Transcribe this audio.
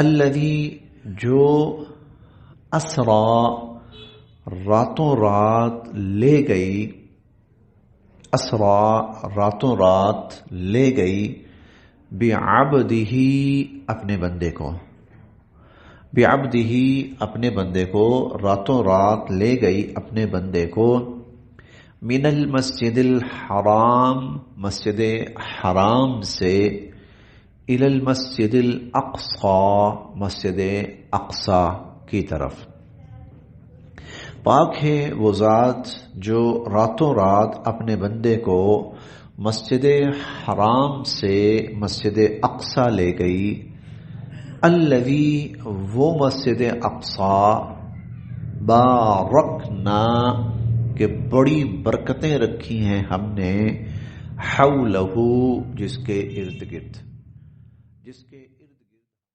अल्लज़ी जो असरा रातों रात ले गई, असरा रातों रात ले गई, बिअब्दिही अपने बंदे को, बिअब्दिही अपने बंदे को रातों रात ले गई अपने बंदे को, मिनल मस्जिदिल हराम मस्जिद हराम से, इलल मस्जिदिल अक्सा मस्जिद अक्सा की तरफ। पाक है वो ज़ात जो रातों रात अपने बंदे को मस्जिद हराम से मस्जिद अक्सा ले गई। अल्लज़ी वो मस्जिद अक्सा, बारकना के बड़ी बरकतें रखी हैं हमने, हौलहू जिसके इर्द गिर्द, जिसके